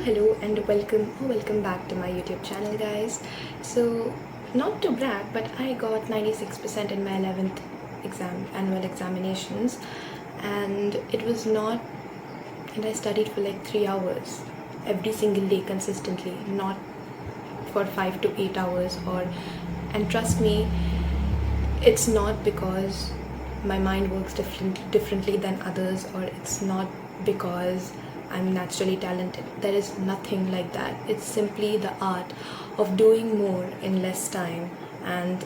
Hello and welcome back to my YouTube channel, guys. So, not to brag, but I got 96% in my 11th annual examinations, and it was not, and I studied for like 3 hours every single day consistently, not for 5 to 8 hours. And trust me, it's not because my mind works differently than others, or it's not because I'm naturally talented. There is nothing like that. It's simply the art of doing more in less time and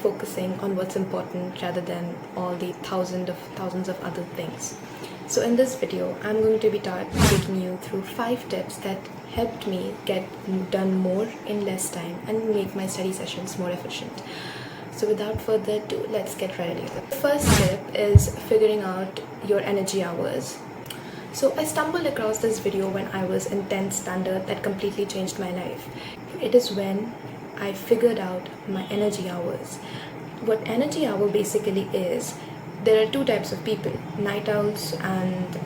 focusing on what's important rather than all the thousands of other things. So in this video, I'm going to be taking you through 5 tips that helped me get done more in less time and make my study sessions more efficient. So without further ado, let's get ready. The first tip is figuring out your energy hours. So I stumbled across this video when I was in 10th standard that completely changed my life. It is when I figured out my energy hours. What energy hour basically is, there are 2 types of people, night owls and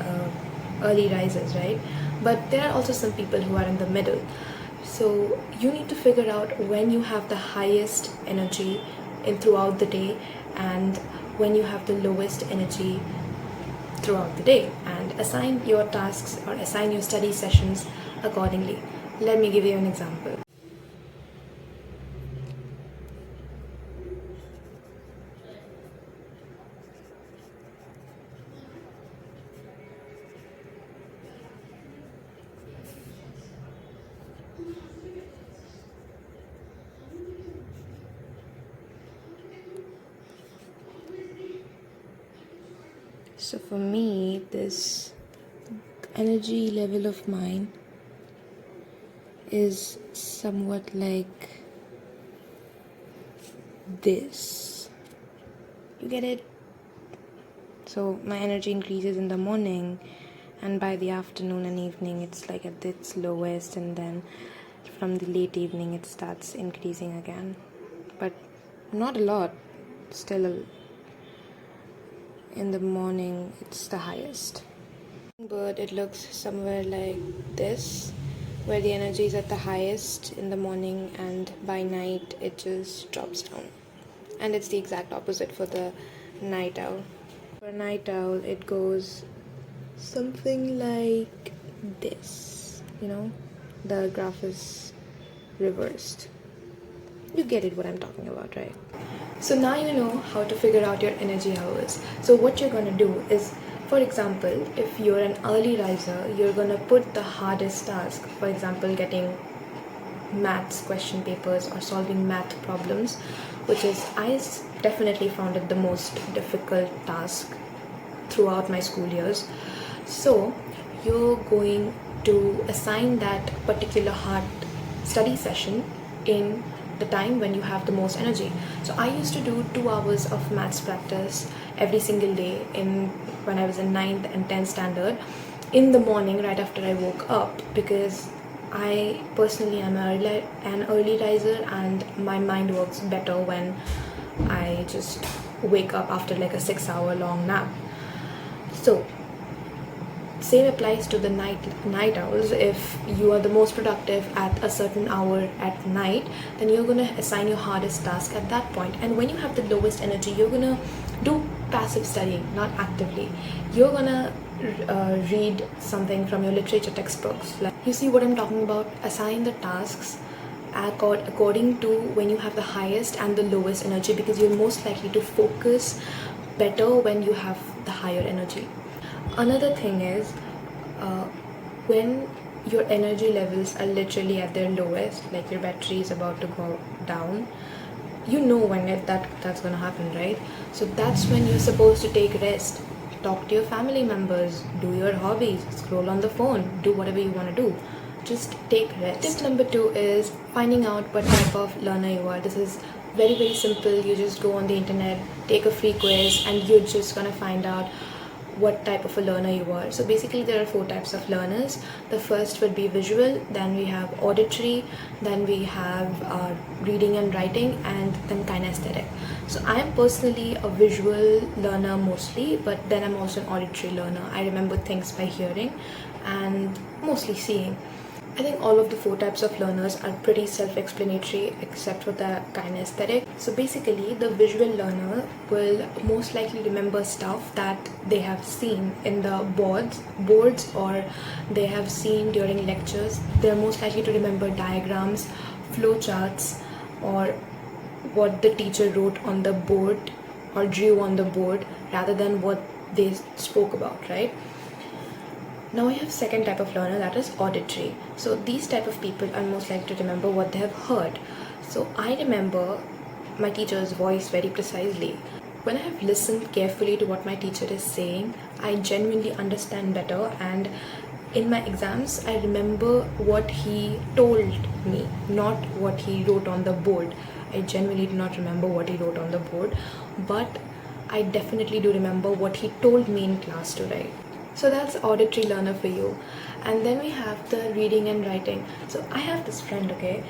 early risers, right? But there are also some people who are in the middle. So you need to figure out when you have the highest energy throughout the day and when you have the lowest energy throughout the day, and assign your tasks or assign your study sessions accordingly. Let me give you an example. So for me, this energy level of mine is somewhat like this. You get it? So my energy increases in the morning, and by the afternoon and evening it's like at its lowest, and then from the late evening it starts increasing again, but not a lot. Still, in the morning it's the highest. But it looks somewhere like this, where the energy is at the highest in the morning and by night it just drops down. And it's the exact opposite for the night owl. For a night owl, it goes something like this, the graph is reversed. You get it what I'm talking about, right? So now you know how to figure out your energy hours. So what you're going to do is, for example, if you're an early riser, you're going to put the hardest task, for example, getting maths question papers or solving math problems, which is, I definitely found it the most difficult task throughout my school years. So you're going to assign that particular hard study session in the time when you have the most energy. So I used to do 2 hours of maths practice every single day when I was in 9th and 10th standard in the morning right after I woke up, because I personally am an early riser and my mind works better when I just wake up after like a 6-hour long nap. So same applies to the night owls. If you are the most productive at a certain hour at night, then you're going to assign your hardest task at that point. And when you have the lowest energy, you're going to do passive studying, not actively. You're going to read something from your literature textbooks. Like, you see what I'm talking about? Assign the tasks according to when you have the highest and the lowest energy, because you're most likely to focus better when you have the higher energy. Another thing is, when your energy levels are literally at their lowest, like your battery is about to go down, you know when that's going to happen, right? So that's when you're supposed to take rest, talk to your family members, do your hobbies, scroll on the phone, do whatever you want to do. Just take rest. Tip number 2 is finding out what type of learner you are. This is very, very simple. You just go on the internet, take a free quiz, and you're just going to find out what type of a learner you are. So basically there are 4 types of learners. The first would be visual, then we have auditory, then we have reading and writing, and then kinesthetic. So I am personally a visual learner mostly, but then I'm also an auditory learner. I remember things by hearing and mostly seeing. I think all of the four types of learners are pretty self-explanatory except for the kinesthetic. So basically, the visual learner will most likely remember stuff that they have seen in the boards or they have seen during lectures. They're most likely to remember diagrams, flowcharts, or what the teacher wrote on the board or drew on the board rather than what they spoke about, right? Now we have second type of learner, that is auditory. So these type of people are most likely to remember what they have heard. So I remember my teacher's voice very precisely. When I have listened carefully to what my teacher is saying, I genuinely understand better, and in my exams I remember what he told me, not what he wrote on the board. I genuinely do not remember what he wrote on the board, but I definitely do remember what he told me in class to write. So that's auditory learner for you. And then we have the reading and writing. So I have this friend, okay,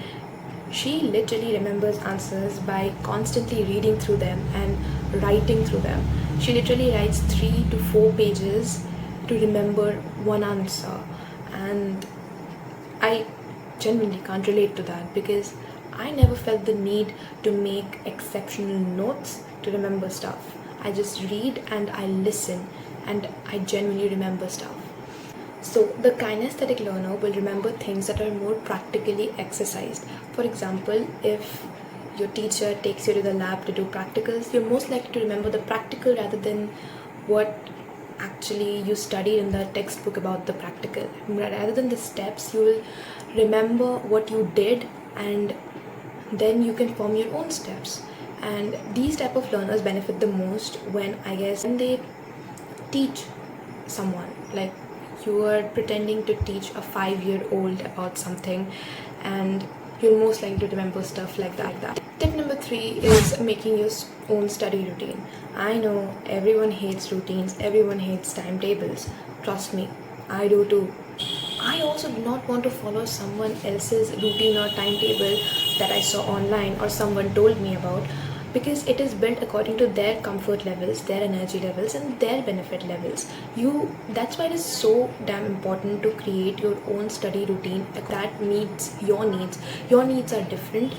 she literally remembers answers by constantly reading through them and writing through them. She literally writes 3 to 4 pages to remember one answer, and I genuinely can't relate to that because I never felt the need to make exceptional notes to remember stuff. I just read and I listen, and I genuinely remember stuff. So the kinesthetic learner will remember things that are more practically exercised. For example, if your teacher takes you to the lab to do practicals, you're most likely to remember the practical rather than what actually you studied in the textbook about the practical. Rather than the steps, you will remember what you did, and then you can form your own steps. And these type of learners benefit the most when they teach someone, like you are pretending to teach a 5-year-old about something, and you're most likely to remember stuff like that. Tip number 3 is making your own study routine. I know everyone hates routines, everyone hates timetables. Trust me, I do too. I also do not want to follow someone else's routine or timetable that I saw online or someone told me about, because it is built according to their comfort levels, their energy levels, and their benefit levels. That's why it is so damn important to create your own study routine that meets your needs. Your needs are different.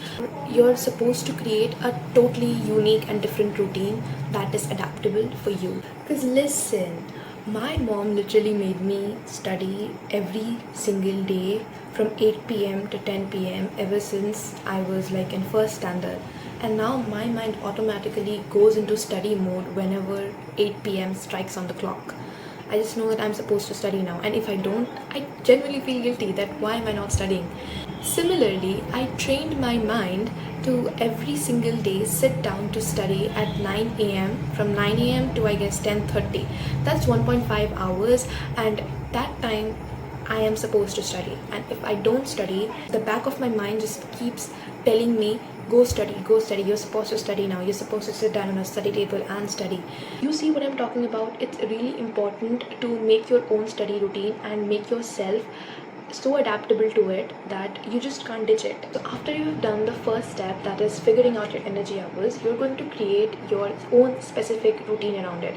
You're supposed to create a totally unique and different routine that is adaptable for you. Because listen, my mom literally made me study every single day from 8 p.m. to 10 p.m. ever since I was like in first standard. And now my mind automatically goes into study mode whenever 8 p.m. strikes on the clock. I just know that I'm supposed to study now, and if I don't, I genuinely feel guilty that why am I not studying? Similarly, I trained my mind to every single day sit down to study at 9 a.m. from 9 a.m. to I guess 10:30. That's 1.5 hours, and that time I am supposed to study. And if I don't study, the back of my mind just keeps telling me, go study, you're supposed to study now, you're supposed to sit down on a study table and study. You see what I'm talking about? It's really important to make your own study routine and make yourself so adaptable to it that you just can't ditch it. So after you have done the first step, that is figuring out your energy hours, you're going to create your own specific routine around it.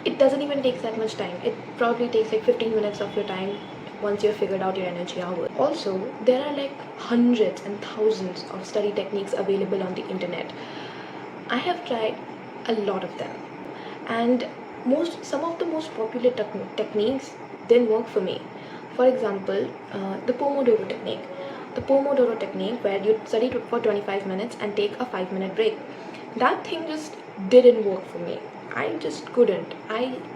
It doesn't even take that much time. It probably takes like 15 minutes of your time once you've figured out your energy hours. Also, there are like hundreds and thousands of study techniques available on the internet. I have tried a lot of them, and some of the most popular techniques didn't work for me. For example, the Pomodoro technique. The Pomodoro technique, where you study for 25 minutes and take a 5-minute break. That thing just didn't work for me. I just couldn't.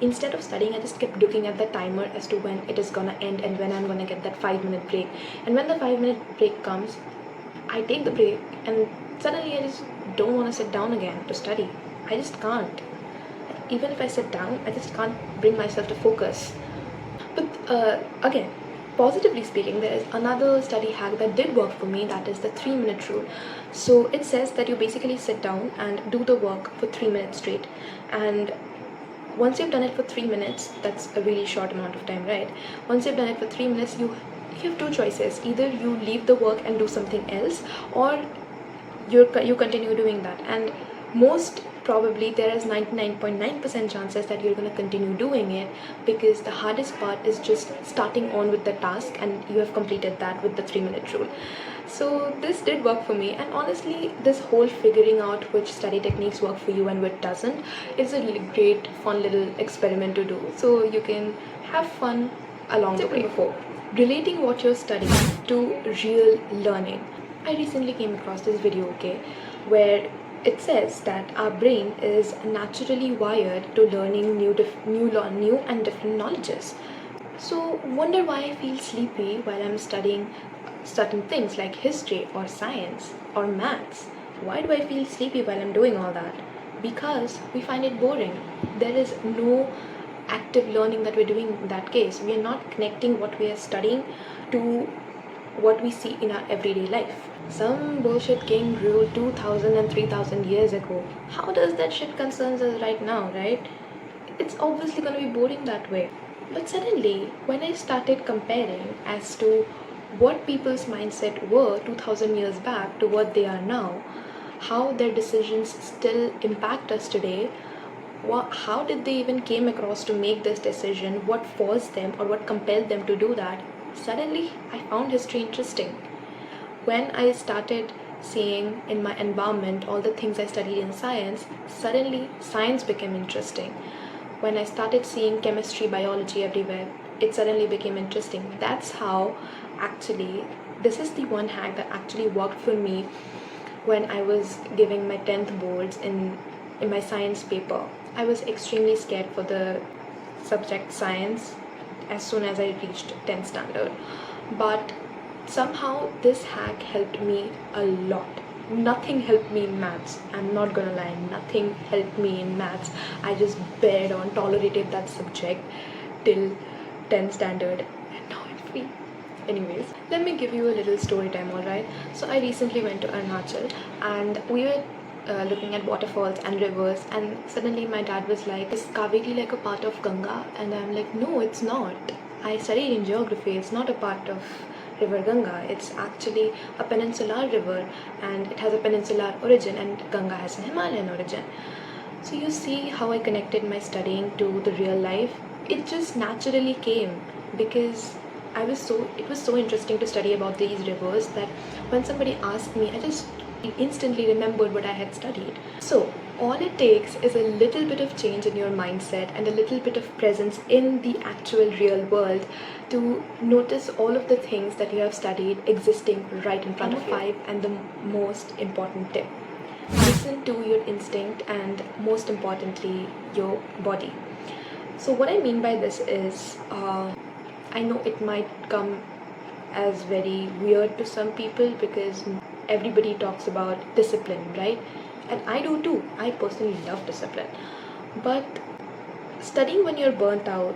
Instead of studying, I just kept looking at the timer as to when it is gonna end and when I'm gonna get that 5-minute break. And when the 5-minute break comes, I take the break and suddenly I just don't want to sit down again to study. I just can't. Even if I sit down, I just can't bring myself to focus. But again, positively speaking, there is another study hack that did work for me, that is the 3-minute rule. So it says that you basically sit down and do the work for 3 minutes straight, and once you've done it for 3 minutes, that's a really short amount of time, right? Once you've done it for 3 minutes, you have two choices. Either you leave the work and do something else, or you continue doing that. And most probably there is 99.9% chances that you're going to continue doing it, because the hardest part is just starting on with the task, and you have completed that with the 3-minute rule. So this did work for me, and honestly this whole figuring out which study techniques work for you and which doesn't is a great fun little experiment to do, so you can have fun along the way. Before relating what you're studying to real learning, I recently came across this video, okay, where it says that our brain is naturally wired to learning new and different knowledges. So wonder why I feel sleepy while I'm studying certain things like history or science or maths. Why do I feel sleepy while I'm doing all that? Because we find it boring. There is no active learning that we're doing in that case. We are not connecting what we are studying to what we see in our everyday life. Some bullshit king ruled 2000 and 3000 years ago. How does that shit concerns us right now, right? It's obviously going to be boring that way. But suddenly, when I started comparing as to what people's mindset were 2000 years back to what they are now, how their decisions still impact us today, how did they even came across to make this decision, what forced them or what compelled them to do that, suddenly I found history interesting. When I started seeing in my environment all the things I studied in science, suddenly science became interesting. When I started seeing chemistry, biology everywhere, it suddenly became interesting. That's how actually, this is the one hack that actually worked for me when I was giving my 10th boards in my science paper. I was extremely scared for the subject science as soon as I reached 10th standard. But somehow this hack helped me a lot. Nothing helped me in maths. I'm not gonna lie, nothing helped me in maths. I just bared on, tolerated that subject till 10th standard, and now I'm free. Anyways, let me give you a little story time, alright? So I recently went to Arunachal, and we were looking at waterfalls and rivers, and suddenly my dad was like, is Kaveri like a part of Ganga? And I'm like, no, it's not. I studied in geography, it's not a part of river Ganga. It's actually a peninsular river, and it has a peninsular origin, and Ganga has a Himalayan origin. So you see how I connected my studying to the real life. It just naturally came because it was so interesting to study about these rivers that when somebody asked me, I just instantly remembered what I had studied. So all it takes is a little bit of change in your mindset and a little bit of presence in the actual real world to notice all of the things that you have studied existing right in front of you. 5, and the most important tip: listen to your instinct, and most importantly, your body. So what I mean by this is, I know it might come as very weird to some people because everybody talks about discipline, right? And I do too. I personally love discipline. But studying when you're burnt out,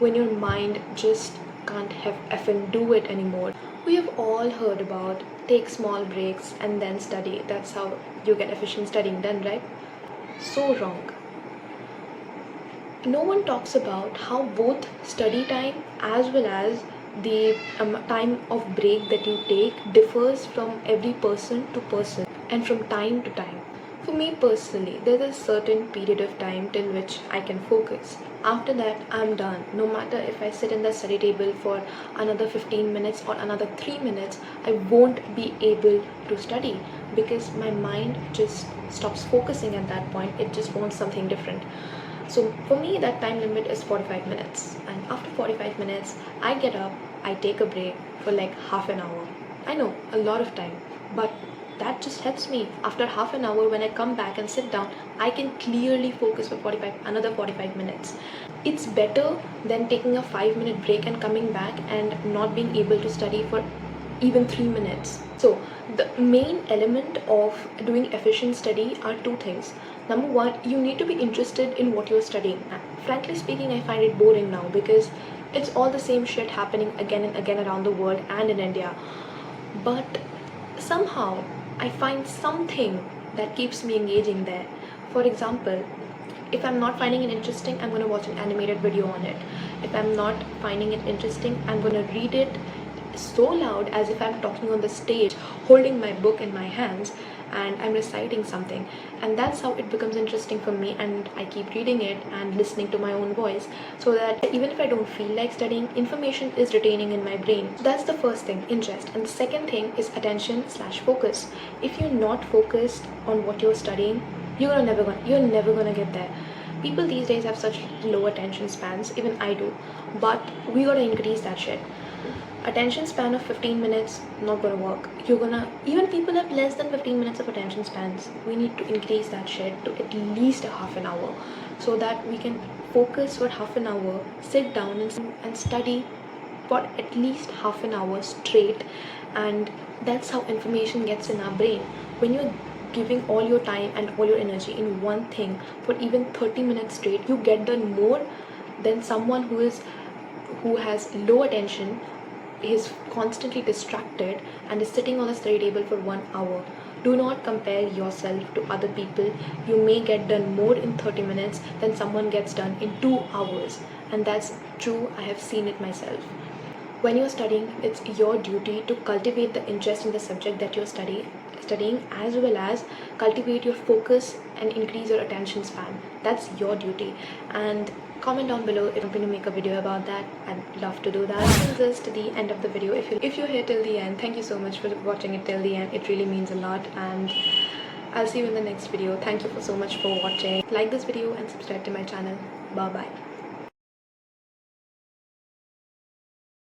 when your mind just can't have effing do it anymore. We have all heard about take small breaks and then study. That's how you get efficient studying done, right? So wrong. No one talks about how both study time as well as the time of break that you take differs from every person to person and from time to time. For me personally, there's a certain period of time till which I can focus. After that, I'm done. No matter if I sit in the study table for another 15 minutes or another 3 minutes, I won't be able to study because my mind just stops focusing at that point. It just wants something different. So for me, that time limit is 45 minutes. And after 45 minutes, I get up, I take a break for like half an hour. I know, a lot of time, but that just helps me. After half an hour, when I come back and sit down, I can clearly focus for another 45 minutes. It's better than taking a 5-minute break and coming back and not being able to study for even 3 minutes. So the main element of doing efficient study are two things. Number one, you need to be interested in what you're studying. Frankly speaking, I find it boring now because it's all the same shit happening again and again around the world and in India. But somehow I find something that keeps me engaging there. For example, if I'm not finding it interesting, I'm going to watch an animated video on it. If I'm not finding it interesting, I'm going to read it so loud as if I'm talking on the stage, holding my book in my hands and I'm reciting something. And that's how it becomes interesting for me, and I keep reading it and listening to my own voice, so that even if I don't feel like studying, information is retaining in my brain. That's the first thing, interest. And the second thing is attention/focus. If you're not focused on what you're studying, you're never gonna get there. People these days have such low attention spans, even I do, but we gotta increase that shit. Attention span of 15 minutes, not gonna work. Even people have less than 15 minutes of attention spans. We need to increase that shit to at least a half an hour, so that we can focus for half an hour, sit down and study for at least half an hour straight. And that's how information gets in our brain. When you're giving all your time and all your energy in one thing for even 30 minutes straight, you get done more than someone who has low attention, is constantly distracted, and is sitting on a study table for 1 hour. Do not compare yourself to other people. You may get done more in 30 minutes than someone gets done in 2 hours. And that's true, I have seen it myself. When you're studying, it's your duty to cultivate the interest in the subject that you're studying, as well as cultivate your focus and increase your attention span. That's your duty. And comment down below if I'm going to make a video about that. I'd love to do that. That brings us to the end of the video. If you're here till the end, thank you so much for watching it till the end. It really means a lot, and I'll see you in the next video. Thank you so much for watching. Like this video and subscribe to my channel. Bye bye.